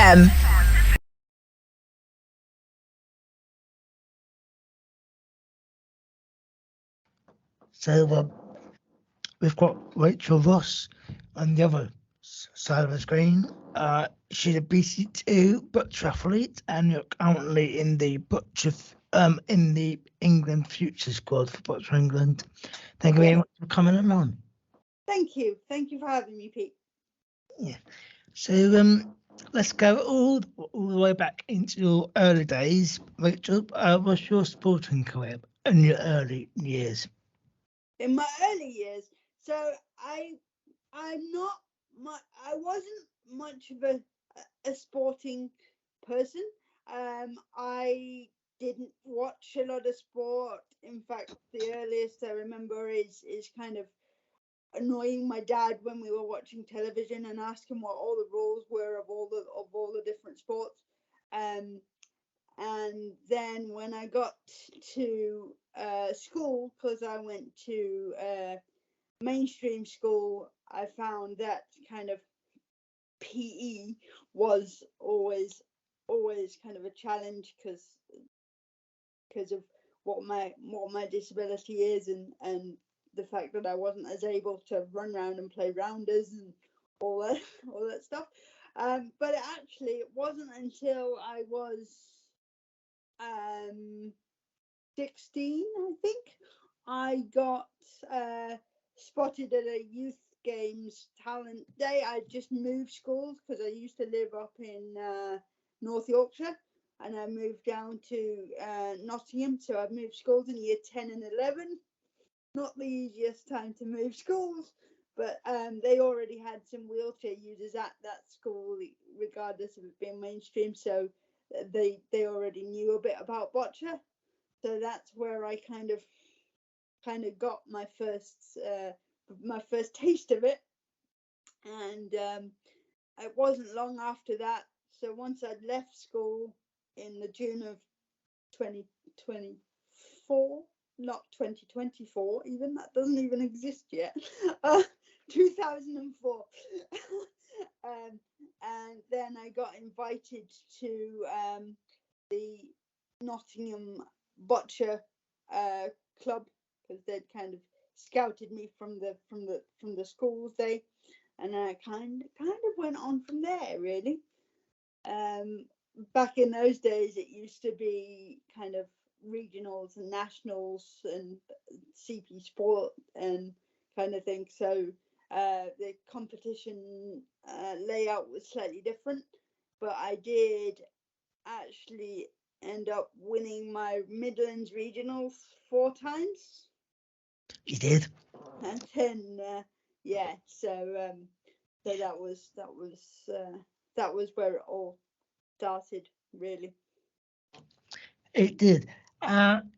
FM. So we've got Rachel Ross on the other side of the screen. She's a BC2 butcher athlete, and you're currently in the in the England future squad for Boccia England. Thank you very much for coming along. Thank you for having me, Pete. Yeah. So let's go all the way back into your early days. Rachel, what's your sporting career in your early years? In my early years, so I wasn't much of a sporting person. I didn't watch a lot of sport. In fact, the earliest I remember is kind of annoying my dad when we were watching television and asking what all the rules were of all the different sports. And then when I got to school, because I went to mainstream school, I found that kind of PE was always kind of a challenge because of what my disability is, and the fact that I wasn't as able to run around and play rounders and all that stuff. But it wasn't until I was 16, I think, I got spotted at a youth games talent day. I just moved schools because I used to live up in North Yorkshire, and I moved down to Nottingham, so I've moved schools in year 10 and 11. Not the easiest time to move schools, but they already had some wheelchair users at that school, regardless of it being mainstream, so they already knew a bit about boccia. So that's where I kind of got my first taste of it. And it wasn't long after that, so once I'd left school in the June of 2024, not 2024 even, that doesn't even exist yet, 2004. And then I got invited to the Nottingham Boccia club, because they'd kind of scouted me from the schools day, and I kind of went on from there, really. Back in those days, it used to be kind of regionals and nationals and CP sport and kind of thing. So the competition layout was slightly different, but I did actually end up winning my Midlands regionals 4 times. You did? And then so that was where it all started, really. It did.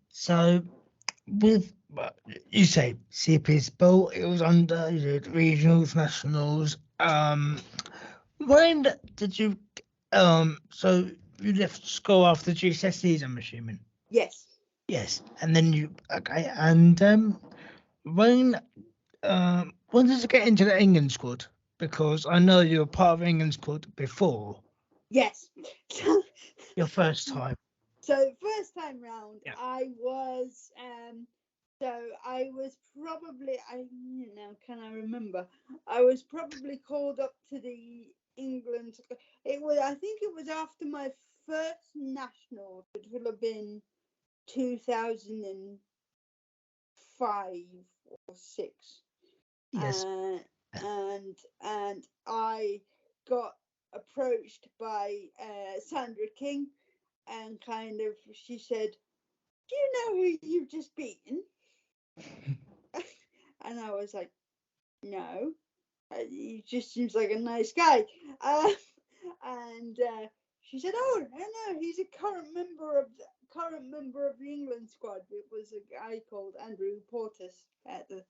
So with you say CP sport, it was under regionals, nationals. When did you so you left school after GCSEs, I'm assuming? Yes. And then and when did you get into the England squad? Because I know you were part of England squad before. Yes. Your first time. So first time round, yeah. I was probably, can I remember? I was probably called up to the England. I think it was after my first national, which would have been 2005 or 6. Yes. And I got approached by Sandra King, and kind of, she said, "Do you know who you've just beaten?" And I was like, "No, he just seems like a nice guy." And she said, "Oh, no, he's a current member of the England squad." It was a guy called Andrew Portis at the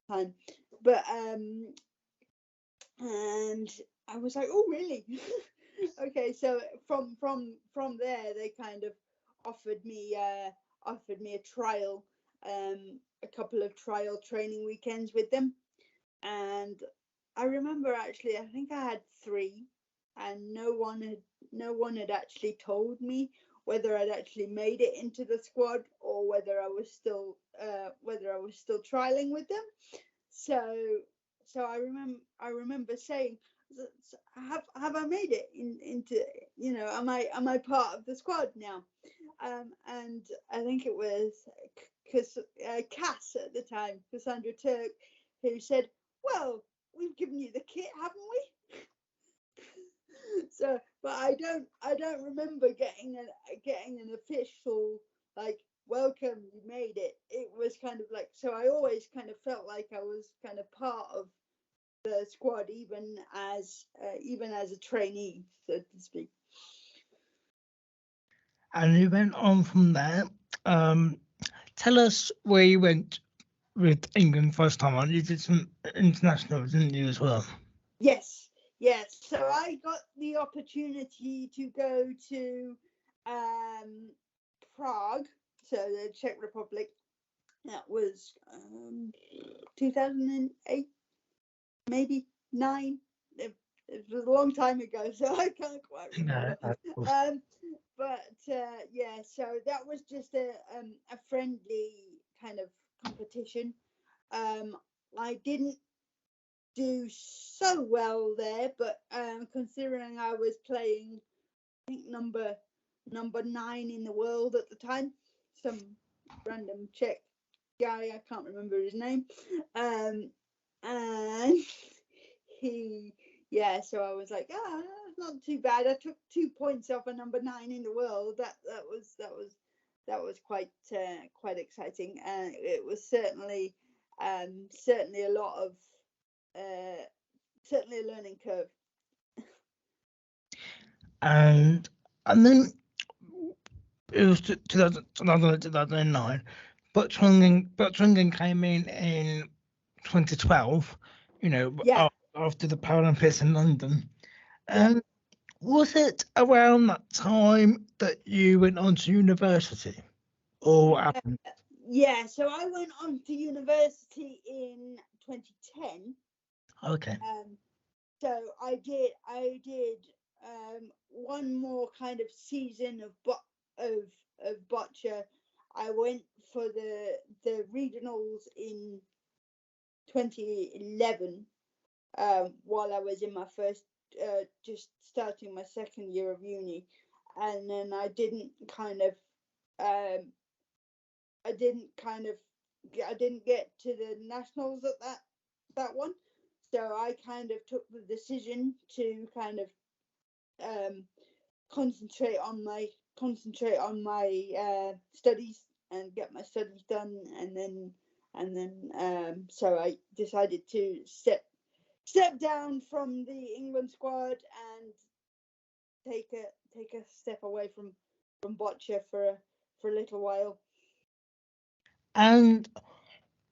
time, but and I was like, "Oh, really?" Okay, so from there, they kind of offered me a trial, a couple of trial training weekends with them, and I remember, actually, I think I had 3, and no one had actually told me whether I'd actually made it into the squad or whether I was still trialing with them. So I remember saying, have I made it into, am I part of the squad now? And I think it was Cass at the time, Cassandra Turk, who said, well, we've given you the kit, haven't we? So, but I don't remember getting an official, like, welcome, you made it. It was kind of like, so I always kind of felt like I was kind of part of the squad, even as a trainee, so to speak. And you went on from there. Tell us where you went with England first time on. You did some internationals, didn't you, as well? Yes. So I got the opportunity to go to Prague, so the Czech Republic. That was 2008, maybe 9. It was a long time ago, so I can't quite remember. Yeah, so that was just a friendly kind of competition. I didn't do so well there, but considering I was playing, I think number 9 in the world at the time, some random Czech guy, I can't remember his name, and so I was like, that's not too bad. I took 2 points off a number 9 in the world. That was quite exciting, and it was certainly a lot of certainly a learning curve. And then it was 2009. Boccia England came in 2012. After the Paralympics in London. And was it around that time that you went on to university, or what happened? Yeah, so I went on to university in 2010. Okay. So I did one more kind of season of boccia. I went for the regionals in 2011, while I was in my first, just starting my second year of uni, and then I didn't get to the nationals at that one, so I kind of took the decision to kind of concentrate on my studies and get my studies done, and then so I decided to step down from the England squad and take a step away from boccia for a little while. And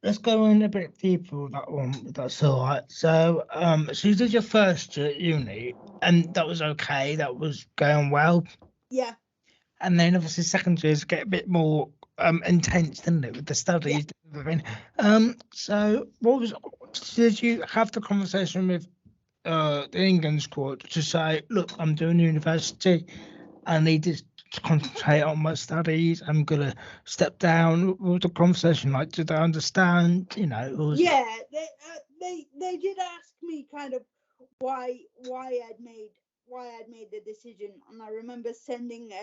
let's go in a bit deeper with that one. That's all right. So, so you did your first year at uni, and that was okay. That was going well. Yeah. And then obviously second years get a bit more intense, didn't it, with the studies? Yeah. So did you have the conversation with the England squad to say, look, I'm doing university, I need to concentrate on my studies, I'm gonna step down? What was the conversation like? Did they understand? Yeah, they did ask me kind of why I'd made the decision, and I remember sending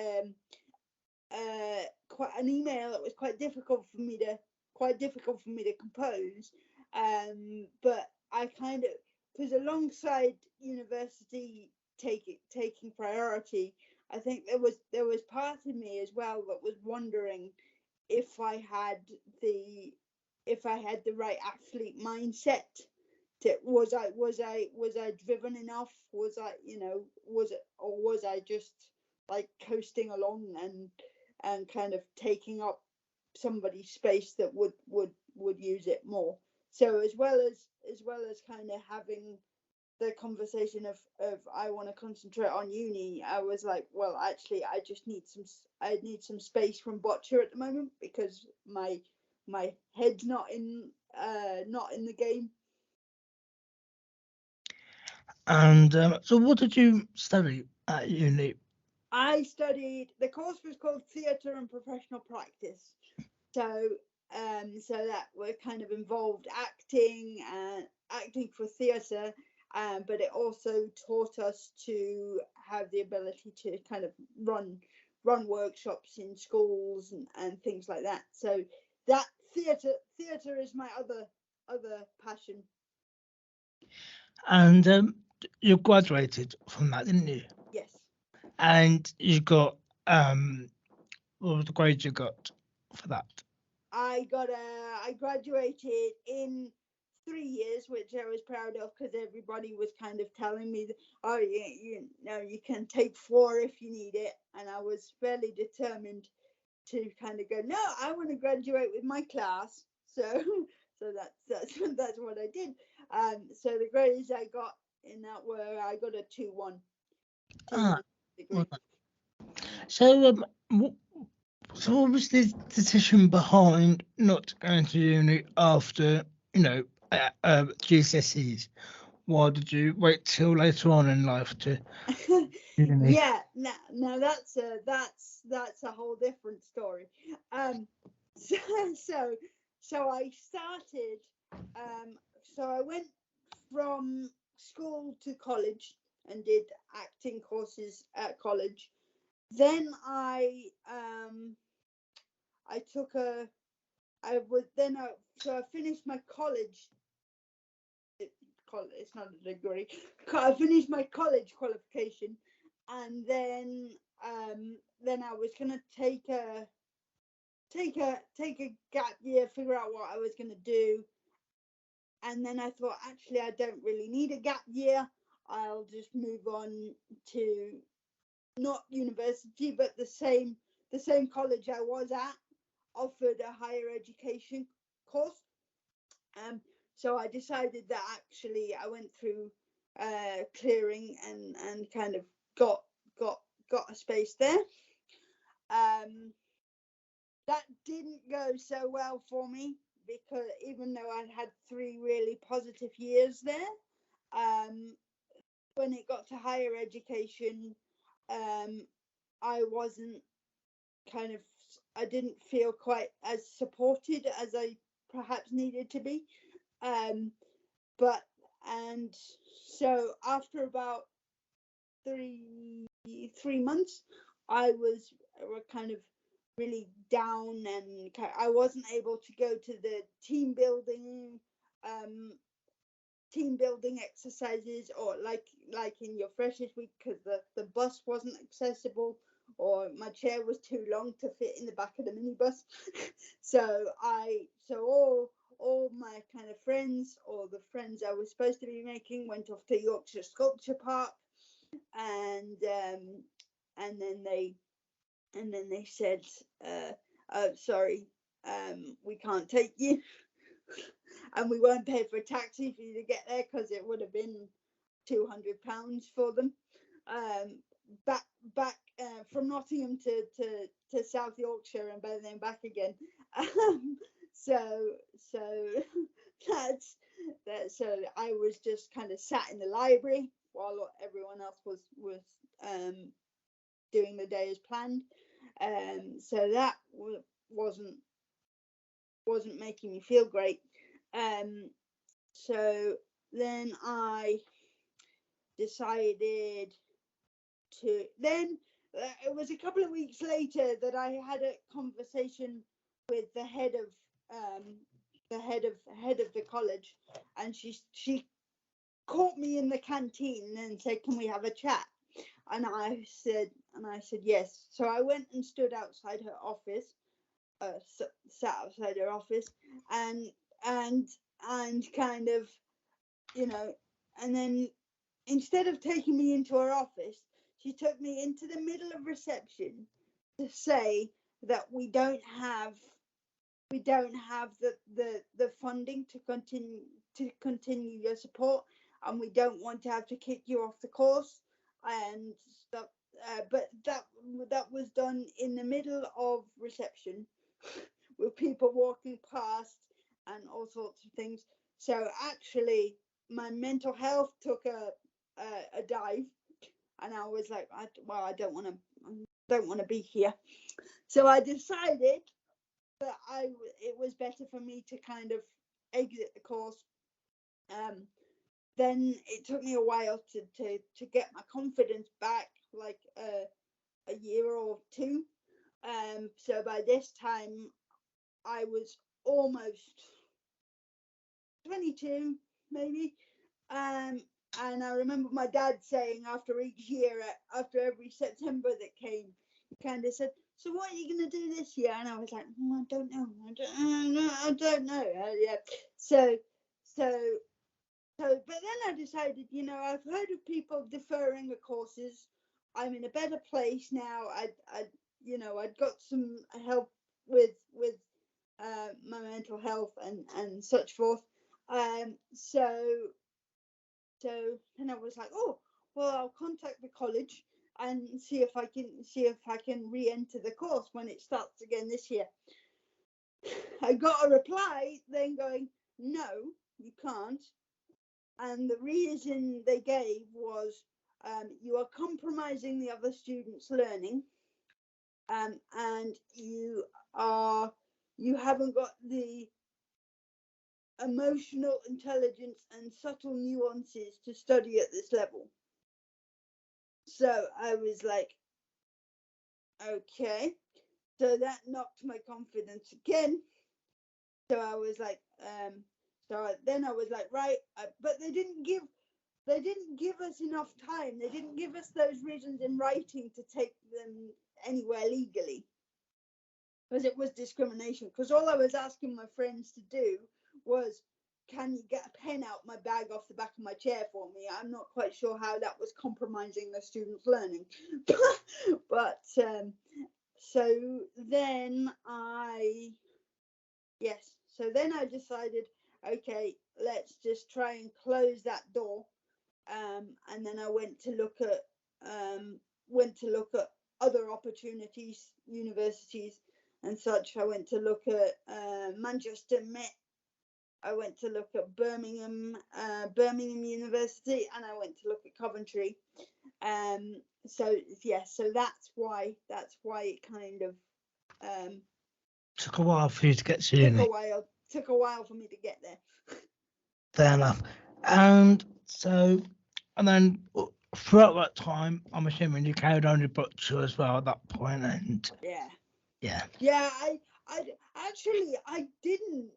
quite an email that was quite difficult for me to compose, but I kind of, because alongside university taking priority, I think there was part of me as well that was wondering if I had the right athlete mindset. Was I driven enough? Was I just like coasting along and kind of taking up somebody's space that would use it more? So as well as kind of having the conversation of I want to concentrate on uni, I was like, well, actually, I need some space from boccia at the moment, because my head's not in the game. And so, what did you study at uni? I studied, the course was called Theatre and Professional Practice. So so that were kind of involved acting and acting for theatre, but it also taught us to have the ability to kind of run workshops in schools and things like that. So that theatre is my other passion. And you graduated from that, didn't you? Yes. And you got what was the grade you got for that? I graduated in 3 years, which I was proud of because everybody was kind of telling me, that, oh, you know, you can take 4 if you need it, and I was fairly determined to kind of go, no, I want to graduate with my class. So so that's what I did. So the grades I got in that were, I got a 2-1 Ah, degree. well, so so what was the decision behind not going to uni after GCSEs? Why did you wait till later on in life to uni? Yeah, now that's a whole different story. So so I started. So I went from school to college and did acting courses at college. Then I took a I was then so I finished my college. It's not a degree. I finished my college qualification, and then I was gonna take a gap year, figure out what I was gonna do, and then I thought actually I don't really need a gap year. I'll just move on to not university, but the same college I was at offered a higher education course. So I decided that actually I went through clearing and kind of got a space there. That didn't go so well for me because even though I'd had 3 really positive years there, when it got to higher education, I wasn't I didn't feel quite as supported as I perhaps needed to be. But and so after about 3 months, I was kind of really down, and I wasn't able to go to the team building exercises, or like in your freshers week, because the bus wasn't accessible, or my chair was too long to fit in the back of the minibus. So all my kind of friends, or the friends I was supposed to be making, went off to Yorkshire Sculpture Park, and then they said, sorry, we can't take you. And we won't pay for a taxi for you to get there, because it would have been £200 for them. Back from Nottingham to South Yorkshire and then back again. So that's that. So I was just kind of sat in the library while everyone else was doing the day as planned. So that wasn't making me feel great. So then I decided to then it was a couple of weeks later that I had a conversation with the head of the college, and she caught me in the canteen and said, "Can we have a chat?" And I said yes. So I went and stood outside her office, sat outside her office, and kind of, and then instead of taking me into her office, she took me into the middle of reception to say that we don't have the funding to continue your support, and we don't want to have to kick you off the course and stuff. But that was done in the middle of reception with people walking past and all sorts of things. So actually, my mental health took a a dive, and I was like, I don't want to be here. So I decided that it was better for me to kind of exit the course. Then it took me a while to get my confidence back, like a year or two. So by this time I was almost 22, maybe. And I remember my dad saying after each year, after every September that came, he kind of said, "So what are you going to do this year?" And I was like, "I don't know. I don't know." Yeah. So, but then I decided, I've heard of people deferring the courses. I'm in a better place now. I'd got some help with my mental health and such forth. So then I was like, oh, well, I'll contact the college and see if I can re-enter the course when it starts again this year. I got a reply then going, no, you can't. And the reason they gave was, you are compromising the other students' learning, and you haven't got the emotional intelligence and subtle nuances to study at this level. So I was like, okay. So that knocked my confidence again. So I was like, then I was like, right, but they didn't give us enough time. They didn't give us those reasons in writing to take them anywhere legally, because it was discrimination. Because all I was asking my friends to do was, can you get a pen out my bag off the back of my chair for me? I'm not quite sure how that was compromising the students' learning. But so then I decided, okay, let's just try and close that door. And then I went to look at other opportunities, universities and such. I went to look at Manchester Met. I went to look at Birmingham University, and I went to look at Coventry. So that's why it kind of took a while for you to get to uni. Took a while for me to get there. Fair enough. And then throughout that time, I'm assuming you carried on your boccia as well at that point, and yeah. I didn't.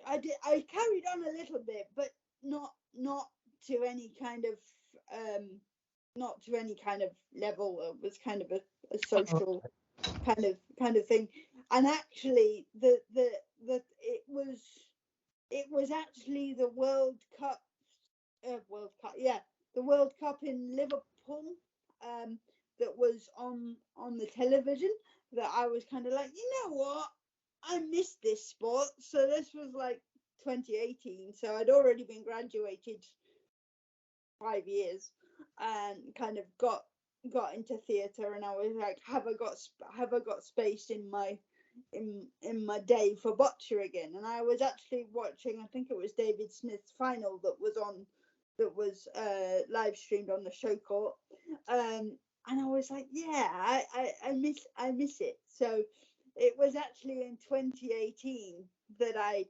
I carried on a little bit, but not to any kind of level. It was kind of a social kind of thing. And actually it was actually the World Cup in Liverpool that was on the television, that I was kind of like, you know what, I missed this sport. So this was like 2018, so I'd already been graduated 5 years and kind of got into theatre, and I was like, have I got space in my day for boccia again? And I was actually watching, I think it was David Smith's final that was live streamed on the show court, and I was like, yeah, I miss it. So it was actually in 2018 that I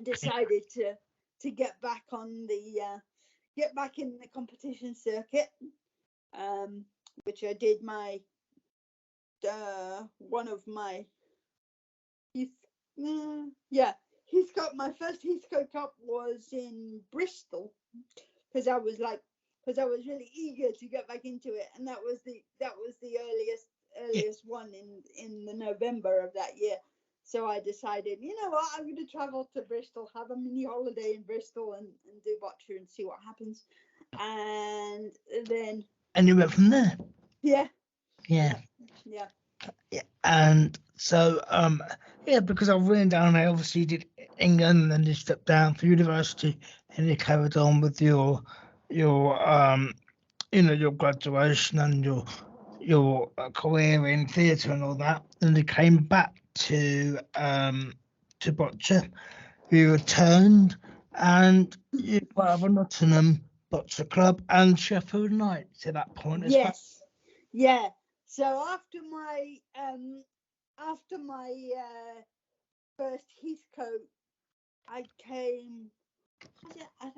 decided to get back in the competition circuit, which I did my first Heathcote Cup was in Bristol, because I was really eager to get back into it, and that was the earliest one in the November of that year. So I decided, you know what, I'm going to travel to Bristol, have a mini holiday in Bristol, and do boccia and see what happens. And then. And you went from there. Yeah. And so because I've written down, I obviously did England, and then you stepped down for university, and you carried on with your graduation and your career in theatre and all that. And you came back to boccia. You returned, And you have a Nottingham Boccia Club and Sheffield Knights at that point as well. Yes, yeah. So after my first Heathcote, I came. I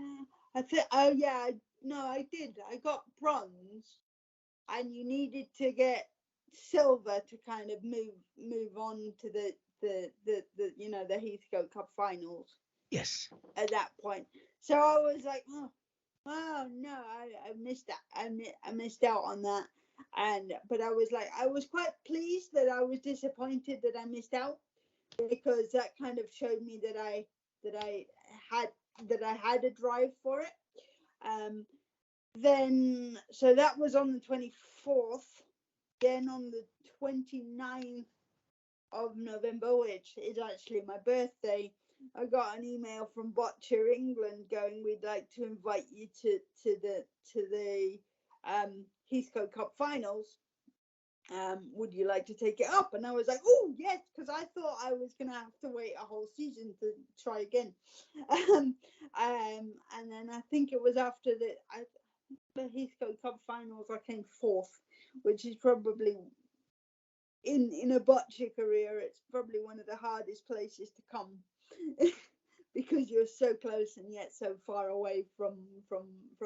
think. Oh yeah. No, I did. I got bronze, and you needed to get silver to kind of move on to the the Heathcote Cup finals Yes. at that point. So I was like, oh no, I missed that. I missed out on that. But I was quite pleased that I was disappointed that I missed out, because that kind of showed me that I had a drive for it. Then so that was on the 24th. Then on the 29th of November, which is actually my birthday, I got an email from Boccia England going, "We'd like to invite you to the Heathcote Cup finals. Would you like to take it up?" And I was like, "Oh yes," because I thought I was gonna have to wait a whole season to try again. And then I think it was after the Heathcote Cup finals, I came fourth, which is probably in a boccia career, it's probably one of the hardest places to come because you're so close and yet so far away from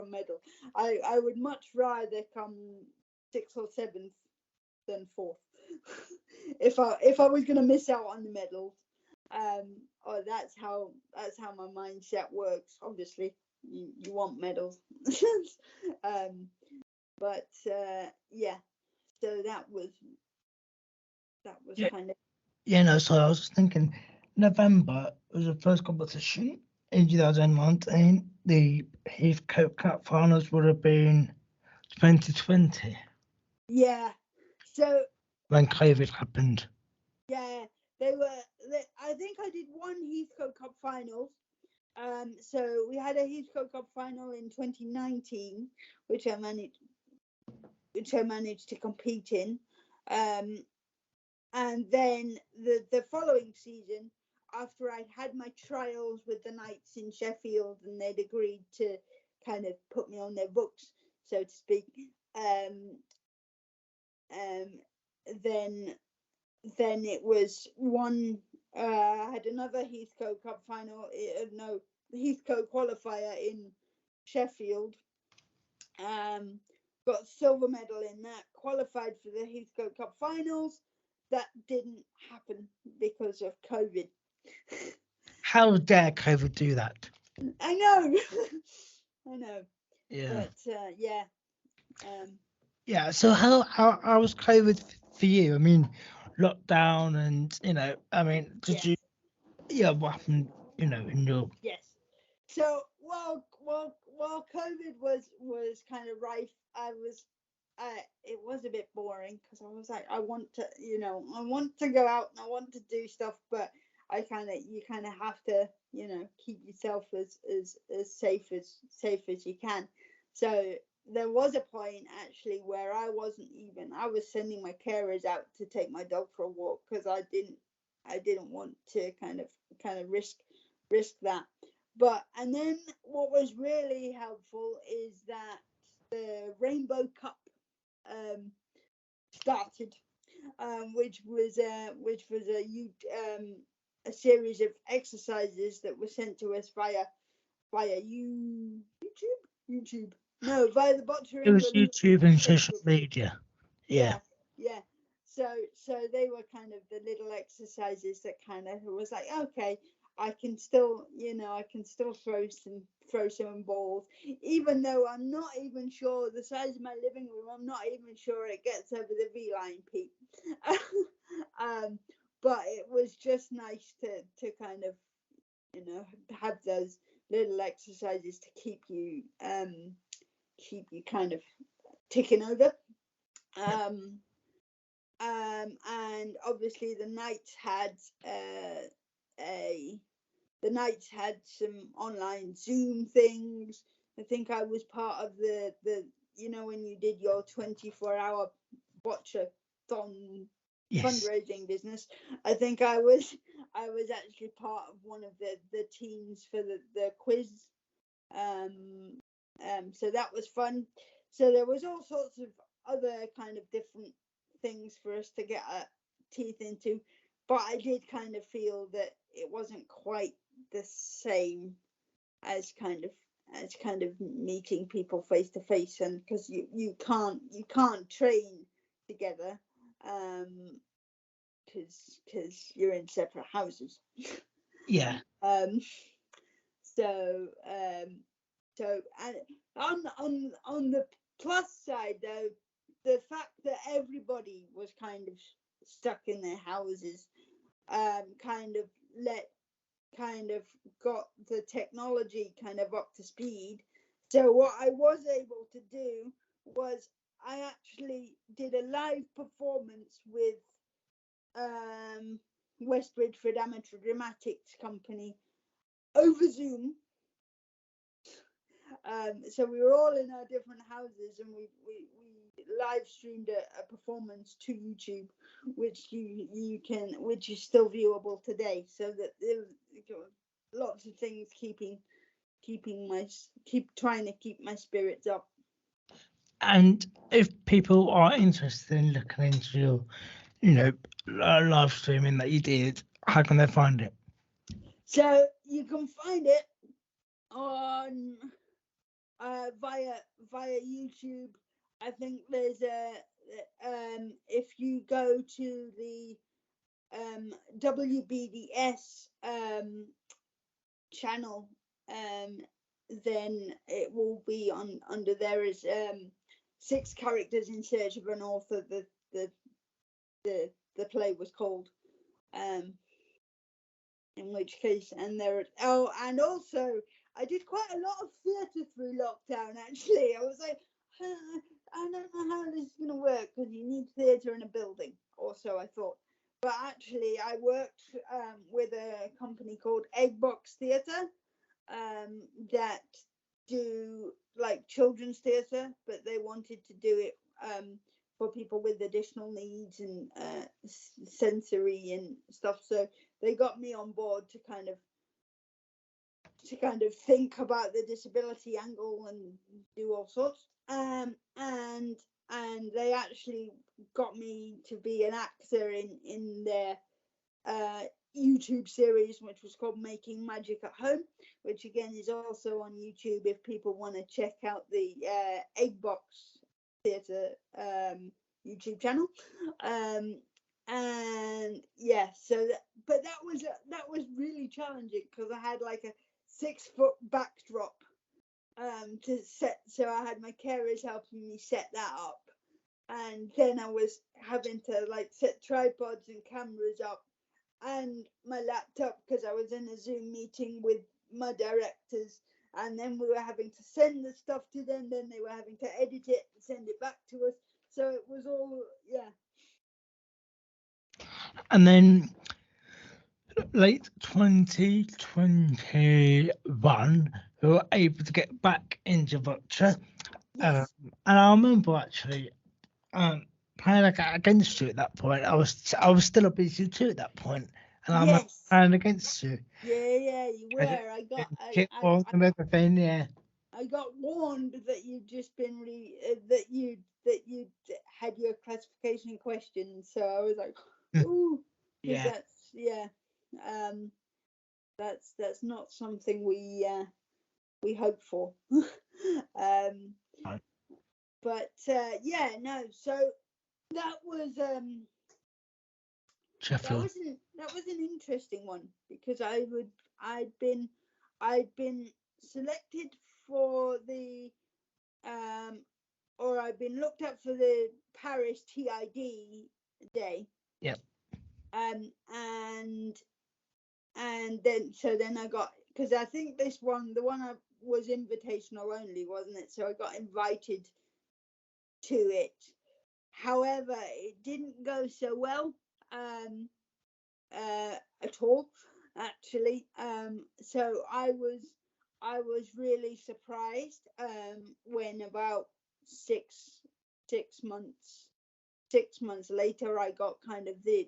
medal. I would much rather come sixth or seventh than fourth if I was going to miss out on the medals. Or that's how my mindset works. Obviously, you want medals, but yeah. So that was Yeah. kind of. Yeah, no, so I was just thinking November was the first competition in 2019. The Heathcote Cup finals would have been 2020 Yeah. So when COVID happened. yeah, I think I did one Heathcote Cup finals. So we had a Heathcote Cup final in 2019, which I managed to compete in. And then the following season, after I'd had my trials with the Knights in Sheffield, and they'd agreed to kind of put me on their books, so to speak, then it was one. I had another Heathcote Cup final. No, Heathcote qualifier in Sheffield. Got silver medal in that. Qualified for the Heathcote Cup finals. That didn't happen because of COVID. How dare COVID do that? I know. I know. Yeah. But yeah. Yeah. So how was COVID for you? I mean, lockdown and did you? Yeah. What happened? In your. Yes. So while COVID was kind of rife, it was a bit boring because I was like, I want to go out and I want to do stuff, but you kind of have to keep yourself as safe as you can. So there was a point actually where I was sending my carers out to take my dog for a walk because I didn't want to kind of risk that. And then what was really helpful is that the Rainbow Cup started, which was a series of exercises that were sent to us via YouTube. No, via the Boccia It was England YouTube and social Facebook. media. Yeah. Yeah. So they were kind of the little exercises that kind of was like, okay, I can still throw some balls, even though I'm not even sure the size of my living room. I'm not even sure it gets over the V-line, Pete. But it was just nice to kind of have those little exercises to keep you kind of ticking over. And obviously the Knights had some online Zoom things. I think I was part of the when you did your 24-hour boccia-thon fundraising business. I think I was actually part of one of the teams for the quiz. So that was fun. So there was all sorts of other kind of different things for us to get our teeth into, but I did kind of feel that it wasn't quite the same as kind of meeting people face to face, and because you can't train together because you're in separate houses. Yeah. So and on the plus side though, the fact that everybody was kind of stuck in their houses kind of got the technology kind of up to speed. So what I was able to do was I actually did a live performance with West Bridgeford Amateur Dramatics Company over Zoom. So we were all in our different houses, and we live streamed a performance to YouTube, which which is still viewable today. So that there were lots of things trying to keep my spirits up. And if people are interested in looking into your, live streaming that you did, how can they find it? So you can find it on via YouTube. I think there's if you go to the WBDS channel, then it will be under there is 6 characters in search of an author. The play was called, in which case, and also I did quite a lot of theatre through lockdown. Actually, I was like, I don't know how this is going to work because you need theatre in a building. Also, I thought, but actually, I worked with a company called Eggbox Theatre that do like children's theatre, but they wanted to do it for people with additional needs and sensory and stuff. So they got me on board to kind of think about the disability angle and do all sorts. And they actually got me to be an actor in their YouTube series, which was called Making Magic at Home, which again is also on YouTube if people want to check out the Eggbox Theatre YouTube channel. And yeah, so but that was really challenging because I had like a 6-foot backdrop to set, so I had my carers helping me set that up, and then I was having to like set tripods and cameras up and my laptop because I was in a Zoom meeting with my directors, and then we were having to send the stuff to them, then they were having to edit it and send it back to us, so it was all And then late 2021, we were able to get back into Boccia. Yes. And I remember actually playing against you at that point. I was still a BC2 at that point, and I'm playing against you. Yeah, you were. I got warned that you'd just been that you had your classification questioned. So I was like, ooh, yeah. That's not something we hope for. But no. So that was Sheffield. that was an interesting one because I'd been selected for the or I'd been looked up for the Paris TID day. Yep. And then I got, because I think the one I was invitational only, wasn't it? So I got invited to it. However, it didn't go so well at all, actually. So I was really surprised when about 6 months 6 months later, I got kind of the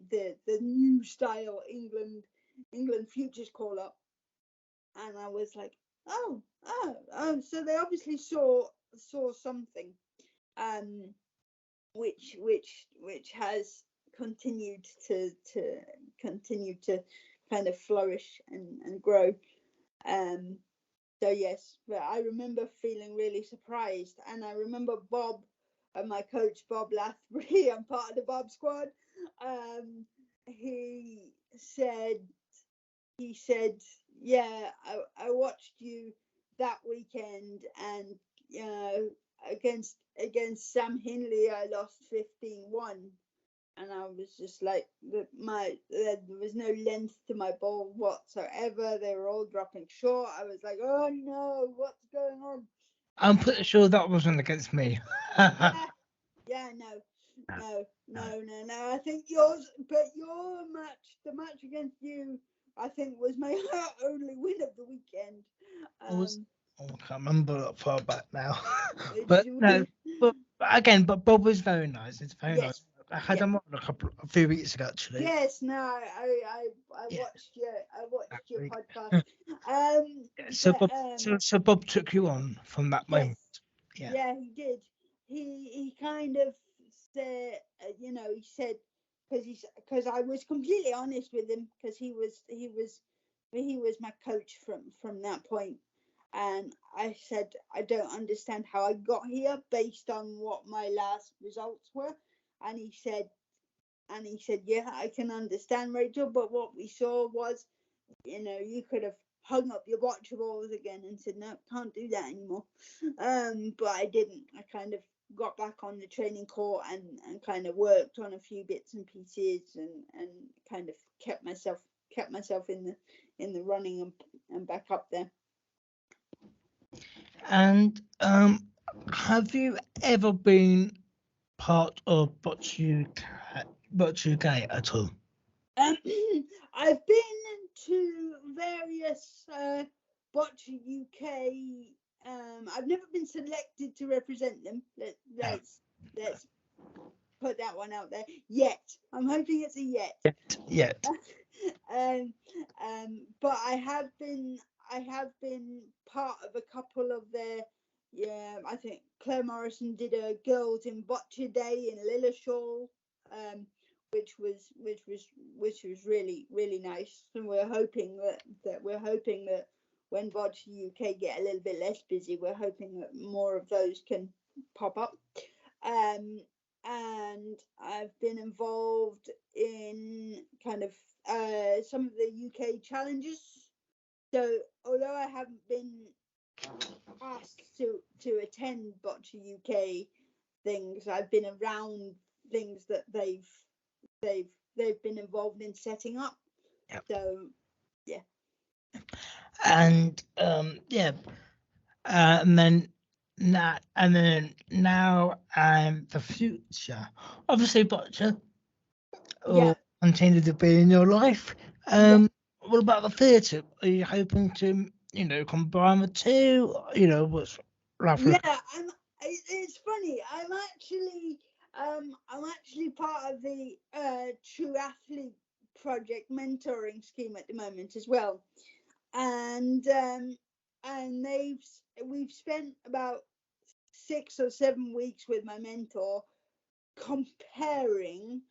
new style England futures call up, and I was like, oh, so they obviously saw something, which has continued to kind of flourish and grow. So yes, but I remember feeling really surprised, and I remember Bob, my coach Bob Lathbury, I'm part of the Bob squad. He said, yeah, I watched you that weekend, and against Sam Hinley, I lost 15-1. And I was just like, there was no length to my ball whatsoever. They were all dropping short. I was like, oh no, what's going on? I'm pretty sure that wasn't against me. No. I think yours, but the match against you, I think was my only win of the weekend. I can't remember that far back now. But no, but Bob was very nice. It's very nice. I had him on a few weeks ago, actually. Yes, no, I watched your podcast. So Bob took you on from that moment. Yeah, he did. He kind of said, he said, because I was completely honest with him, because he was my coach from that point. And I said, I don't understand how I got here based on what my last results were. And he said, yeah, I can understand, Rachel, but what we saw was, you could have hung up your boccia balls again and said, no, can't do that anymore. But I didn't. I kind of got back on the training court and kind of worked on a few bits and pieces and kind of kept myself in the running and back up there. And have you ever been part of Boccia UK at all? I've been to various Boccia UK. I've never been selected to represent them. Let's put that one out there. Yet, I'm hoping it's a yet. Yet. But I have been part of a couple of their. Yeah, I think Claire Morrison did a Girls in Boccia Day in Lilleshall, which was really, really nice. And we're hoping that when Boccia UK get a little bit less busy, we're hoping that more of those can pop up. And I've been involved in kind of some of the UK challenges. So although I haven't been asked to attend Boccia UK things, I've been around things that they've been involved in setting up. Yep. So yeah. And and then now and the future. Obviously, Boccia will continue to be in your life. What about the theatre? Are you hoping to, combine the two? What's roughly? Yeah, it's funny. I'm actually part of the True Athlete Project mentoring scheme at the moment as well, and we've spent about 6 or 7 weeks with my mentor comparing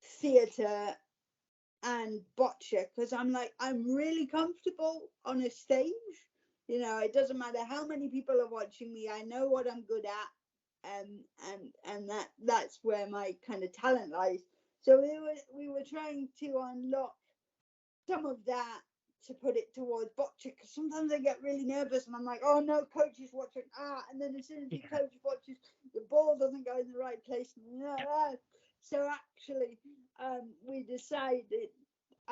theatre and boccia, because I'm really comfortable on a stage. It doesn't matter how many people are watching me. I know what I'm good at, and that's where my kind of talent lies. So we were trying to unlock some of that to put it towards boccia, because sometimes I get really nervous and I'm like, oh no, coach is watching, and then as soon as the coach watches, the ball doesn't go in the right place. So actually, I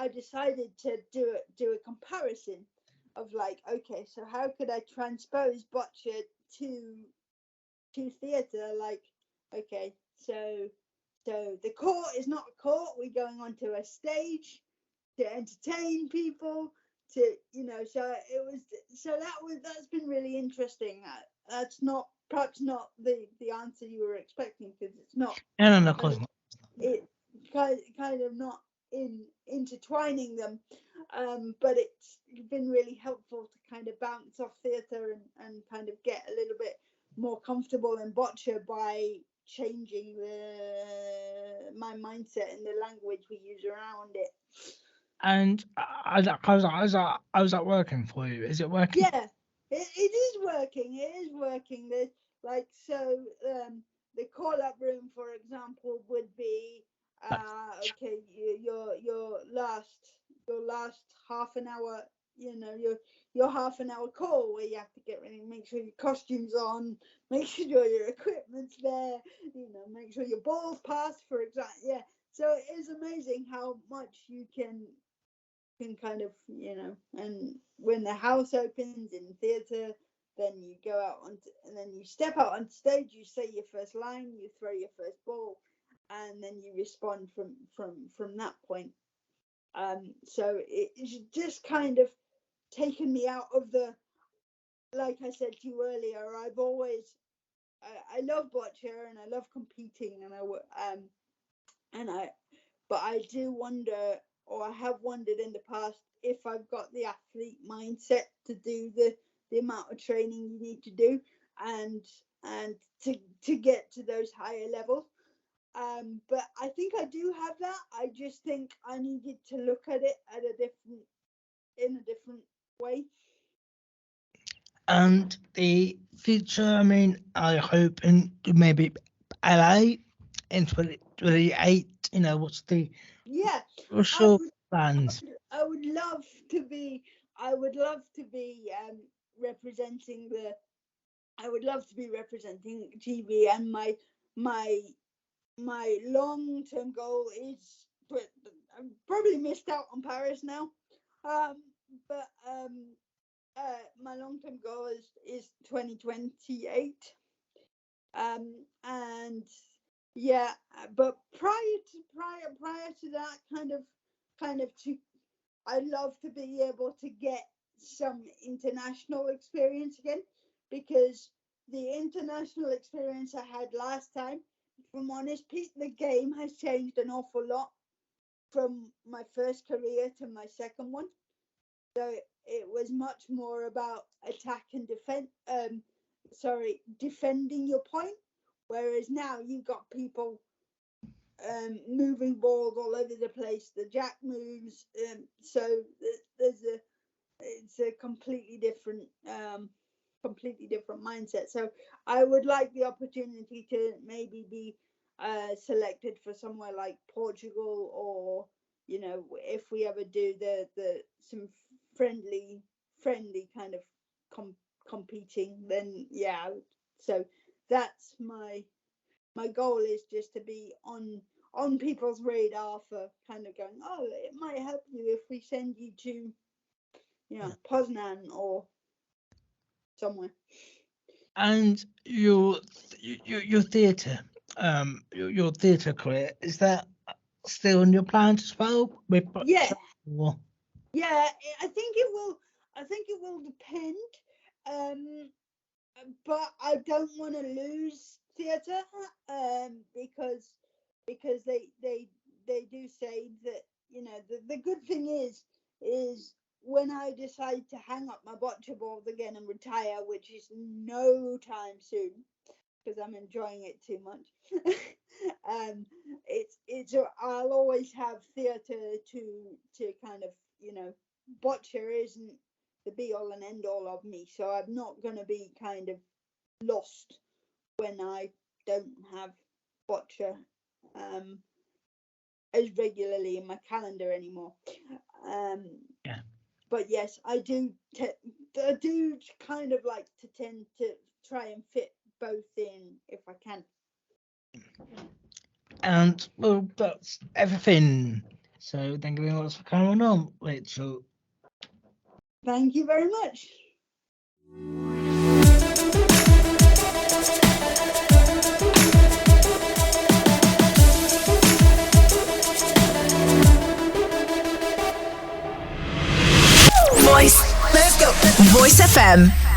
decided to do a comparison of okay, so how could I transpose boccia to theatre? Okay, so the court is not a court. We're going onto a stage to entertain people. That's been really interesting. That's not perhaps not the answer you were expecting, because it's not. No, of course not. It kind of not intertwining them, but it's been really helpful to kind of bounce off theatre and kind of get a little bit more comfortable in boccia by changing my mindset and the language we use around it. And how's that working for you? Is it working? Yeah, it is working. It is working. There's like, so the call-up room, for example, would be okay. Your last half an hour. Your half an hour call where you have to get ready, make sure your costume's on, make sure your equipment's there, make sure your ball's passed, for example. Yeah. So it is amazing how much you can kind of, and when the house opens in theatre, then you go out and then you step out on stage, you say your first line, you throw your first ball, and then you respond from that point. So it's just kind of taken me out of the, like I said to you earlier, I've always, I love boccia and I love competing, but I do wonder, or I have wondered in the past, if I've got the athlete mindset to do the amount of training you need to do and to get to those higher levels. But I think I do have that. I just think I needed to look at it in a different way. And the future, I mean, I hope in maybe LA in 2028, what's the plans? I would love to be representing TV, and my long-term goal is, but I'm probably missed out on Paris now, but my long-term goal is 2028, and yeah, but prior to that, kind of I'd love to be able to get some international experience again, because the international experience I had last time, if I'm honest, Pete, the game has changed an awful lot from my first career to my second one. So it was much more about attack and defending your point, whereas now you've got people moving balls all over the place, the jack moves, so it's a completely different mindset. So I would like the opportunity to maybe be selected for somewhere like Portugal, or if we ever do some friendly kind of competing, then yeah. So that's my goal, is just to be on people's radar for kind of going, oh, it might help you if we send you to Poznan or somewhere. And your theatre your theatre career, is that still in your plans as well? Yeah, I think it will depend, but I don't want to lose theatre, because they do say that the good thing is when I decide to hang up my boccia balls again and retire, which is no time soon, because I'm enjoying it too much. I'll always have theatre to kind of, boccia isn't the be all and end all of me, so I'm not going to be kind of lost when I don't have boccia as regularly in my calendar anymore. But yes, I do kind of like to tend to try and fit both in if I can. And well, that's everything. So thank you very much for coming on, Rachel. Thank you very much. Voice. Let's go. Voice FM.